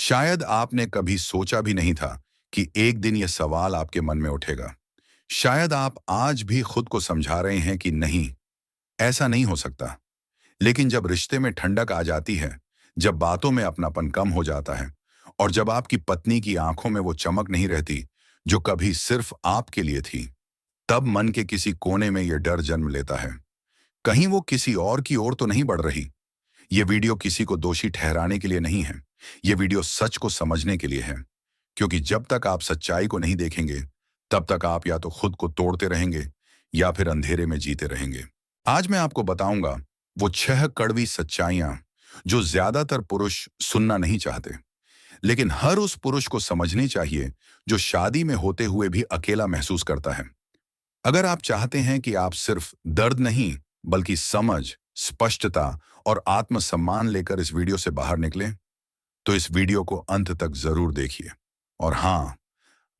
शायद आपने कभी सोचा भी नहीं था कि एक दिन यह सवाल आपके मन में उठेगा। शायद आप आज भी खुद को समझा रहे हैं कि नहीं, ऐसा नहीं हो सकता। लेकिन जब रिश्ते में ठंडक आ जाती है, जब बातों में अपनापन कम हो जाता है और जब आपकी पत्नी की आंखों में वो चमक नहीं रहती जो कभी सिर्फ आपके लिए थी, तब मन के किसी कोने में यह डर जन्म लेता है। कहीं वो किसी और की ओर तो नहीं बढ़ रही। ये वीडियो किसी को दोषी ठहराने के लिए नहीं है। ये वीडियो सच को समझने के लिए है। क्योंकि जब तक आप सच्चाई को नहीं देखेंगे, तब तक आप या तो खुद को तोड़ते रहेंगे या फिर अंधेरे में जीते रहेंगे। आज मैं आपको बताऊंगा वो 6 कड़वी सच्चाइयां जो ज्यादातर पुरुष सुनना नहीं चाहते, लेकिन हर उस पुरुष को समझनी चाहिए जो शादी में होते हुए भी अकेला महसूस करता है। अगर आप चाहते हैं कि आप सिर्फ दर्द नहीं, बल्कि समझ, स्पष्टता और आत्मसम्मान लेकर इस वीडियो से बाहर निकलें, तो इस वीडियो को अंत तक जरूर देखिए। और हाँ,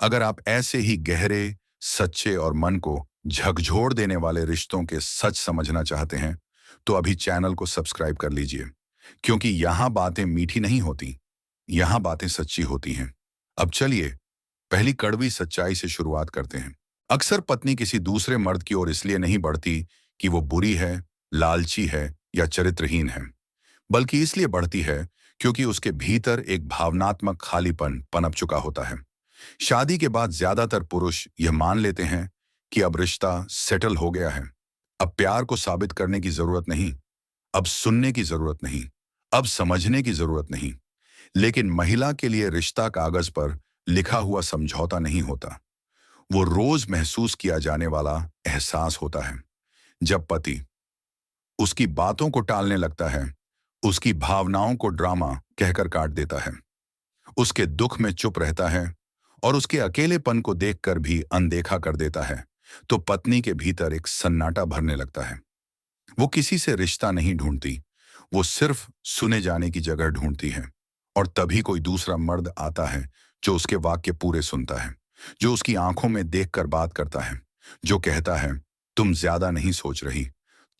अगर आप ऐसे ही गहरे, सच्चे और मन को झकझोर देने वाले रिश्तों के सच समझना चाहते हैं, तो अभी चैनल को सब्सक्राइब कर लीजिए। क्योंकि यहाँ बातें मीठी नहीं होती, यहाँ बातें सच्ची होती हैं। अब चलिए, पहली कड़वी सच्चाई से शुरुआत करते हैं। अक्सर पत्नी किसी दूसरे मर्द की ओर इसलिए नहीं बढ़ती कि वो बुरी है, लालची है या चरित्रहीन है, बल्कि इसलिए बढ़ती है क्योंकि उसके भीतर एक भावनात्मक खालीपन पनप चुका होता है। शादी के बाद ज्यादातर पुरुष यह मान लेते हैं कि अब रिश्ता सेटल हो गया है, अब प्यार को साबित करने की जरूरत नहीं, अब सुनने की जरूरत नहीं, अब समझने की जरूरत नहीं। लेकिन महिला के लिए रिश्ता कागज पर लिखा हुआ समझौता नहीं होता। वो रोज महसूस किया जाने वाला एहसास होता है। जब पति उसकी बातों को टालने लगता है, उसकी भावनाओं को ड्रामा कहकर काट देता है, उसके दुख में चुप रहता है और उसके अकेलेपन को देखकर भी अनदेखा कर देता है, तो पत्नी के भीतर एक सन्नाटा भरने लगता है। वो किसी से रिश्ता नहीं ढूंढती, वो सिर्फ सुने जाने की जगह ढूंढती है। और तभी कोई दूसरा मर्द आता है जो उसके वाक्य पूरे सुनता है, जो उसकी आंखों में देखकर बात करता है, जो कहता है, तुम ज्यादा नहीं सोच रही,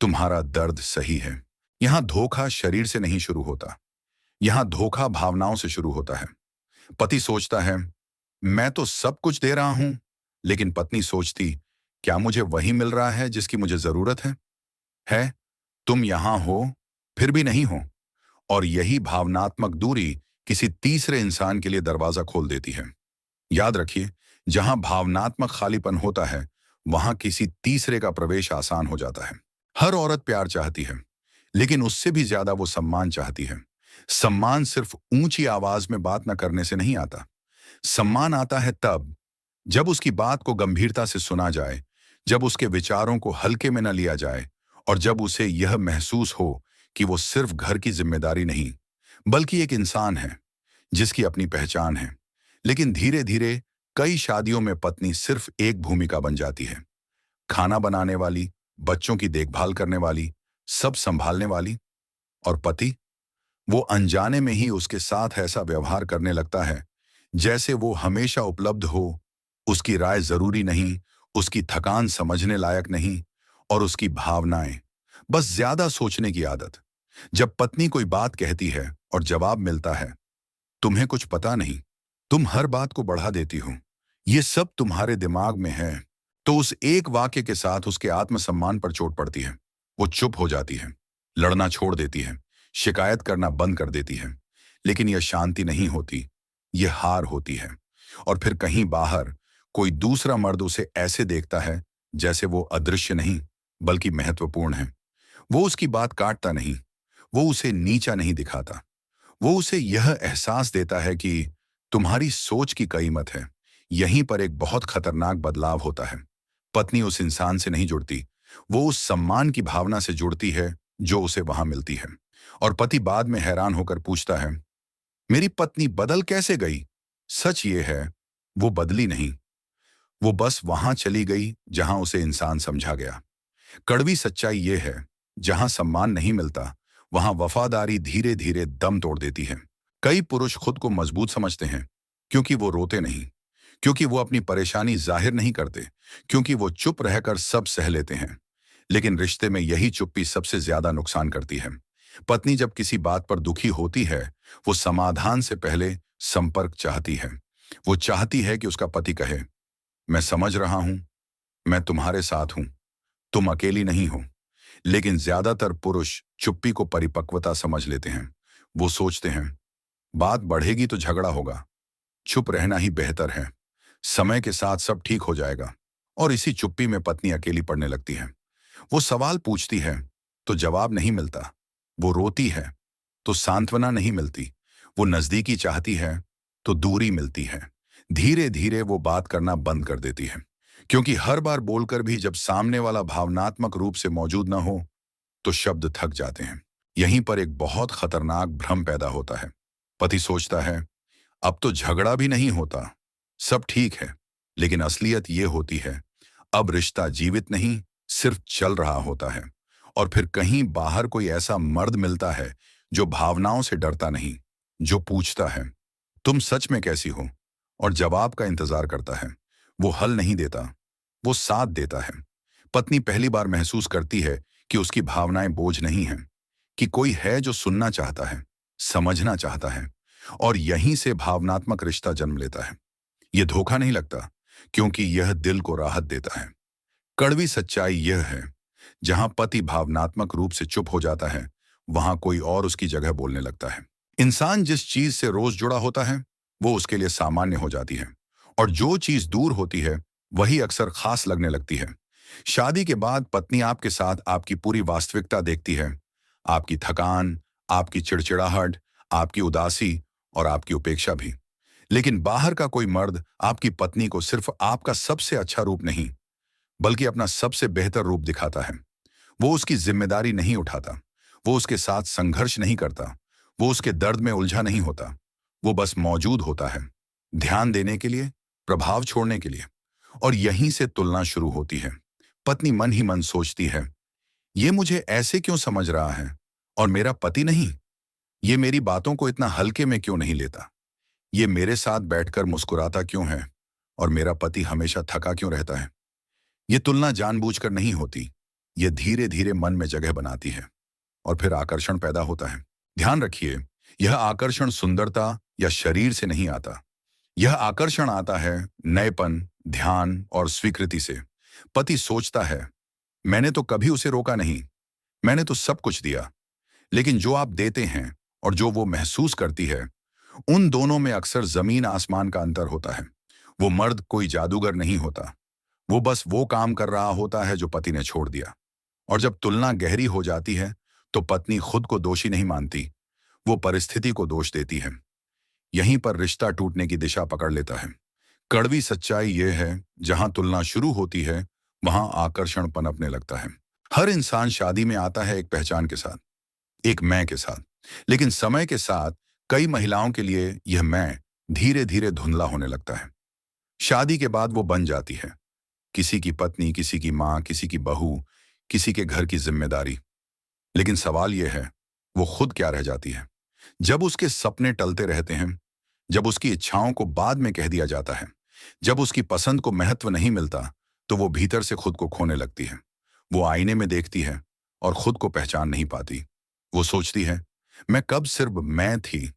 तुम्हारा दर्द सही है। यहां धोखा शरीर से नहीं शुरू होता, यहां धोखा भावनाओं से शुरू होता है। पति सोचता है, मैं तो सब कुछ दे रहा हूं, लेकिन पत्नी सोचती, क्या मुझे वही मिल रहा है जिसकी मुझे जरूरत है? है, तुम यहां हो, फिर भी नहीं हो। और यही भावनात्मक दूरी किसी तीसरे इंसान के लिए दरवाजा खोल देती है। याद रखिए, जहां भावनात्मक खालीपन होता है, वहां किसी तीसरे का प्रवेश आसान हो जाता है। हर औरत प्यार चाहती है, लेकिन उससे भी ज्यादा वो सम्मान चाहती है। सम्मान सिर्फ ऊंची आवाज में बात न करने से नहीं आता। सम्मान आता है तब जब उसकी बात को गंभीरता से सुना जाए, जब उसके विचारों को हल्के में न लिया जाए और जब उसे यह महसूस हो कि वो सिर्फ घर की जिम्मेदारी नहीं, बल्कि एक इंसान है जिसकी अपनी पहचान है। लेकिन धीरे धीरे कई शादियों में पत्नी सिर्फ एक भूमिका बन जाती है, खाना बनाने वाली, बच्चों की देखभाल करने वाली, सब संभालने वाली। और पति, वो अनजाने में ही उसके साथ ऐसा व्यवहार करने लगता है जैसे वो हमेशा उपलब्ध हो, उसकी राय जरूरी नहीं, उसकी थकान समझने लायक नहीं और उसकी भावनाएं बस ज्यादा सोचने की आदत। जब पत्नी कोई बात कहती है और जवाब मिलता है, तुम्हें कुछ पता नहीं, तुम हर बात को बढ़ा देती हो, ये सब तुम्हारे दिमाग में है, तो उस एक वाक्य के साथ उसके आत्मसम्मान पर चोट पड़ती है। वो चुप हो जाती है, लड़ना छोड़ देती है, शिकायत करना बंद कर देती है। लेकिन यह शांति नहीं होती, यह हार होती है। और फिर कहीं बाहर कोई दूसरा मर्द उसे ऐसे देखता है जैसे वो अदृश्य नहीं, बल्कि महत्वपूर्ण है। वो उसकी बात काटता नहीं, वो उसे नीचा नहीं दिखाता, वो उसे यह एहसास देता है कि तुम्हारी सोच की कीमत है। यहीं पर एक बहुत खतरनाक बदलाव होता है। पत्नी उस इंसान से नहीं जुड़ती, वो उस सम्मान की भावना से जुड़ती है जो उसे वहां मिलती है। और पति बाद में हैरान होकर पूछता है, मेरी पत्नी बदल कैसे गई? सच ये है, वो बदली नहीं, वो बस वहां चली गई जहां उसे इंसान समझा गया। कड़वी सच्चाई ये है, जहां सम्मान नहीं मिलता, वहां वफादारी धीरे धीरे दम तोड़ देती है। कई पुरुष खुद को मजबूत समझते हैं क्योंकि वो रोते नहीं, क्योंकि वो अपनी परेशानी जाहिर नहीं करते, क्योंकि वो चुप रहकर सब सह लेते हैं। लेकिन रिश्ते में यही चुप्पी सबसे ज्यादा नुकसान करती है। पत्नी जब किसी बात पर दुखी होती है, वो समाधान से पहले संपर्क चाहती है। वो चाहती है कि उसका पति कहे, मैं समझ रहा हूं, मैं तुम्हारे साथ हूं, तुम अकेली नहीं हो। लेकिन ज्यादातर पुरुष चुप्पी को परिपक्वता समझ लेते हैं। वो सोचते हैं, बात बढ़ेगी तो झगड़ा होगा, चुप रहना ही बेहतर है, समय के साथ सब ठीक हो जाएगा। और इसी चुप्पी में पत्नी अकेली पड़ने लगती है। वो सवाल पूछती है तो जवाब नहीं मिलता, वो रोती है तो सांत्वना नहीं मिलती, वो नजदीकी चाहती है तो दूरी मिलती है। धीरे धीरे वो बात करना बंद कर देती है, क्योंकि हर बार बोलकर भी जब सामने वाला भावनात्मक रूप से मौजूद न हो तो शब्द थक जाते हैं। यहीं पर एक बहुत खतरनाक भ्रम पैदा होता है। पति सोचता है, अब तो झगड़ा भी नहीं होता, सब ठीक है। लेकिन असलियत ये होती है, अब रिश्ता जीवित नहीं, सिर्फ चल रहा होता है। और फिर कहीं बाहर कोई ऐसा मर्द मिलता है जो भावनाओं से डरता नहीं, जो पूछता है, तुम सच में कैसी हो, और जवाब का इंतजार करता है। वो हल नहीं देता, वो साथ देता है। पत्नी पहली बार महसूस करती है कि उसकी भावनाएं बोझ नहीं हैं, कि कोई है जो सुनना चाहता है, समझना चाहता है। और यहीं से भावनात्मक रिश्ता जन्म लेता है। यह धोखा नहीं लगता, क्योंकि यह दिल को राहत देता है। कड़वी सच्चाई यह है, जहां पति भावनात्मक रूप से चुप हो जाता है, वहां कोई और उसकी जगह बोलने लगता है। इंसान जिस चीज से रोज जुड़ा होता है वो उसके लिए सामान्य हो जाती है, और जो चीज दूर होती है वही अक्सर खास लगने लगती है। शादी के बाद पत्नी आपके साथ आपकी पूरी वास्तविकता देखती है, आपकी थकान, आपकी चिड़चिड़ाहट, आपकी उदासी और आपकी उपेक्षा भी। लेकिन बाहर का कोई मर्द आपकी पत्नी को सिर्फ आपका सबसे अच्छा रूप नहीं, बल्कि अपना सबसे बेहतर रूप दिखाता है। वो उसकी जिम्मेदारी नहीं उठाता, वो उसके साथ संघर्ष नहीं करता, वो उसके दर्द में उलझा नहीं होता। वो बस मौजूद होता है, ध्यान देने के लिए, प्रभाव छोड़ने के लिए। और यहीं से तुलना शुरू होती है। पत्नी मन ही मन सोचती है, ये मुझे ऐसे क्यों समझ रहा है और मेरा पति नहीं? ये मेरी बातों को इतना हल्के में क्यों नहीं लेता? ये मेरे साथ बैठकर मुस्कुराता क्यों है और मेरा पति हमेशा थका क्यों रहता है? ये तुलना जानबूझकर नहीं होती, ये धीरे धीरे मन में जगह बनाती है, और फिर आकर्षण पैदा होता है। ध्यान रखिए, यह आकर्षण सुंदरता या शरीर से नहीं आता। यह आकर्षण आता है नएपन, ध्यान और स्वीकृति से। पति सोचता है, मैंने तो कभी उसे रोका नहीं, मैंने तो सब कुछ दिया। लेकिन जो आप देते हैं और जो वो महसूस करती है, उन दोनों में अक्सर जमीन आसमान का अंतर होता है। वो मर्द कोई जादूगर नहीं होता, वो बस वो काम कर रहा होता है जो पति ने छोड़ दिया। और जब तुलना गहरी हो जाती है तो पत्नी खुद को दोषी नहीं मानती, वो परिस्थिति को दोष देती है। यहीं पर रिश्ता टूटने की दिशा पकड़ लेता है। कड़वी सच्चाई यह है, जहां तुलना शुरू होती है वहां आकर्षण पनपने लगता है। हर इंसान शादी में आता है एक पहचान के साथ, एक मैं के साथ। लेकिन समय के साथ कई महिलाओं के लिए यह मैं धीरे धीरे धुंधला होने लगता है। शादी के बाद वो बन जाती है किसी की पत्नी, किसी की माँ, किसी की बहू, किसी के घर की जिम्मेदारी। लेकिन सवाल यह है, वो खुद क्या रह जाती है? जब उसके सपने टलते रहते हैं, जब उसकी इच्छाओं को बाद में कह दिया जाता है, जब उसकी पसंद को महत्व नहीं मिलता, तो वो भीतर से खुद को खोने लगती है। वो आईने में देखती है और खुद को पहचान नहीं पाती। वो सोचती है, मैं कब सिर्फ मैं थी?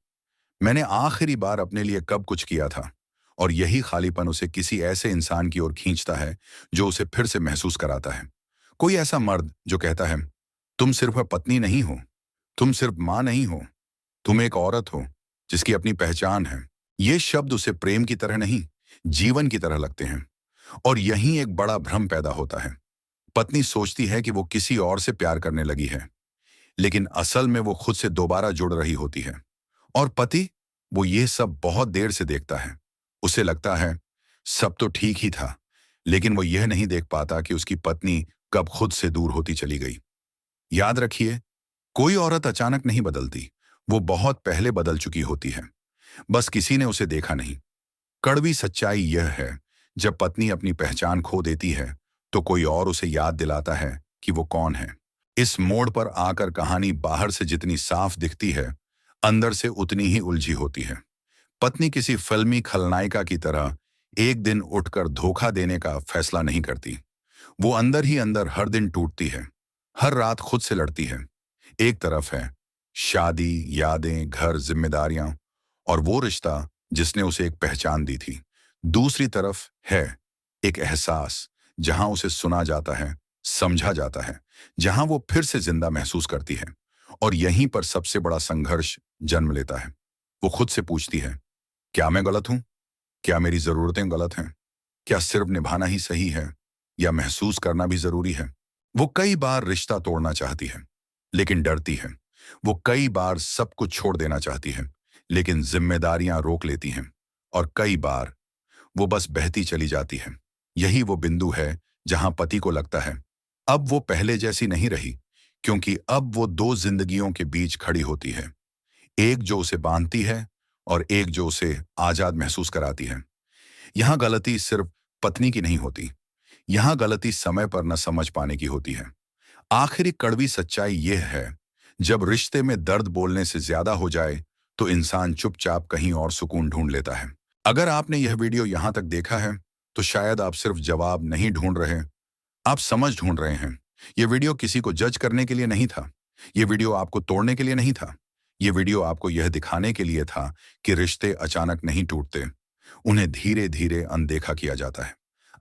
मैंने आखिरी बार अपने लिए कब कुछ किया था? और यही खालीपन उसे किसी ऐसे इंसान की ओर खींचता है जो उसे फिर से महसूस कराता है। कोई ऐसा मर्द जो कहता है, तुम सिर्फ पत्नी नहीं हो, तुम सिर्फ माँ नहीं हो, तुम एक औरत हो जिसकी अपनी पहचान है। ये शब्द उसे प्रेम की तरह नहीं, जीवन की तरह लगते हैं। और यहीं एक बड़ा भ्रम पैदा होता है। पत्नी सोचती है कि वो किसी और से प्यार करने लगी है, लेकिन असल में वो खुद से दोबारा जुड़ रही होती है। और पति, वो ये सब बहुत देर से देखता है। उसे लगता है सब तो ठीक ही था, लेकिन वो यह नहीं देख पाता कि उसकी पत्नी कब खुद से दूर होती चली गई। याद रखिए, कोई औरत अचानक नहीं बदलती, वो बहुत पहले बदल चुकी होती है, बस किसी ने उसे देखा नहीं। कड़वी सच्चाई यह है, जब पत्नी अपनी पहचान खो देती है तो कोई और उसे याद दिलाता है कि वो कौन है। इस मोड़ पर आकर कहानी बाहर से जितनी साफ दिखती है, अंदर से उतनी ही उलझी होती है। पत्नी किसी फिल्मी खलनायिका की तरह एक दिन उठकर धोखा देने का फैसला नहीं करती। वो अंदर ही अंदर हर दिन टूटती है, हर रात खुद से लड़ती है। एक तरफ है शादी, यादें, घर, जिम्मेदारियां, और वो रिश्ता जिसने उसे एक पहचान दी थी। दूसरी तरफ है एक एहसास जहां उसे सुना जाता है, समझा जाता है, जहां वो फिर से जिंदा महसूस करती है। और यहीं पर सबसे बड़ा संघर्ष जन्म लेता है। वो खुद से पूछती है, क्या मैं गलत हूं? क्या मेरी जरूरतें गलत हैं? क्या सिर्फ निभाना ही सही है या महसूस करना भी जरूरी है? वो कई बार रिश्ता तोड़ना चाहती है, लेकिन डरती है। वो कई बार सब कुछ छोड़ देना चाहती है, लेकिन जिम्मेदारियां रोक लेती हैं। और कई बार वो बस बहती चली जाती है। यही वो बिंदु है जहां पति को लगता है अब वो पहले जैसी नहीं रही, क्योंकि अब वो दो जिंदगियों के बीच खड़ी होती है। एक जो उसे बांधती है और एक जो उसे आजाद महसूस कराती है। यहां गलती सिर्फ पत्नी की नहीं होती, यहां गलती समय पर न समझ पाने की होती है। आखिरी कड़वी सच्चाई यह है, जब रिश्ते में दर्द बोलने से ज्यादा हो जाए तो इंसान चुपचाप कहीं और सुकून ढूंढ लेता है। अगर आपने यह वीडियो यहां तक देखा है तो शायद आप सिर्फ जवाब नहीं ढूंढ रहे, आप समझ ढूंढ रहे हैं। यह वीडियो किसी को जज करने के लिए नहीं था। यह वीडियो आपको तोड़ने के लिए नहीं था। यह वीडियो आपको यह दिखाने के लिए था कि रिश्ते अचानक नहीं टूटते, उन्हें धीरे धीरे अनदेखा किया जाता है।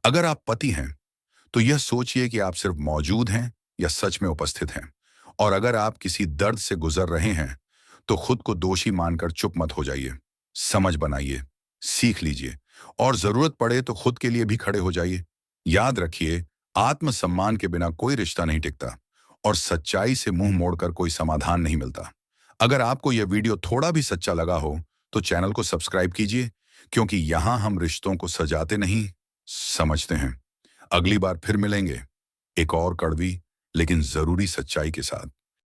अगर आप पति हैं तो यह सोचिए कि आप सिर्फ मौजूद हैं या सच में उपस्थित हैं। और अगर आप किसी दर्द से गुजर रहे हैं तो खुद को दोषी मानकर चुप मत हो जाइए। समझ बनाइए, सीख लीजिए, और जरूरत पड़े तो खुद के लिए भी खड़े हो जाइए। याद रखिए, आत्मसम्मान के बिना कोई रिश्ता नहीं टिकता, और सच्चाई से मुंह मोड़कर कोई समाधान नहीं मिलता। अगर आपको यह वीडियो थोड़ा भी सच्चा लगा हो तो चैनल को सब्सक्राइब कीजिए, क्योंकि यहां हम रिश्तों को सजाते नहीं, समझते हैं। अगली बार फिर मिलेंगे एक और कड़वी लेकिन जरूरी सच्चाई के साथ।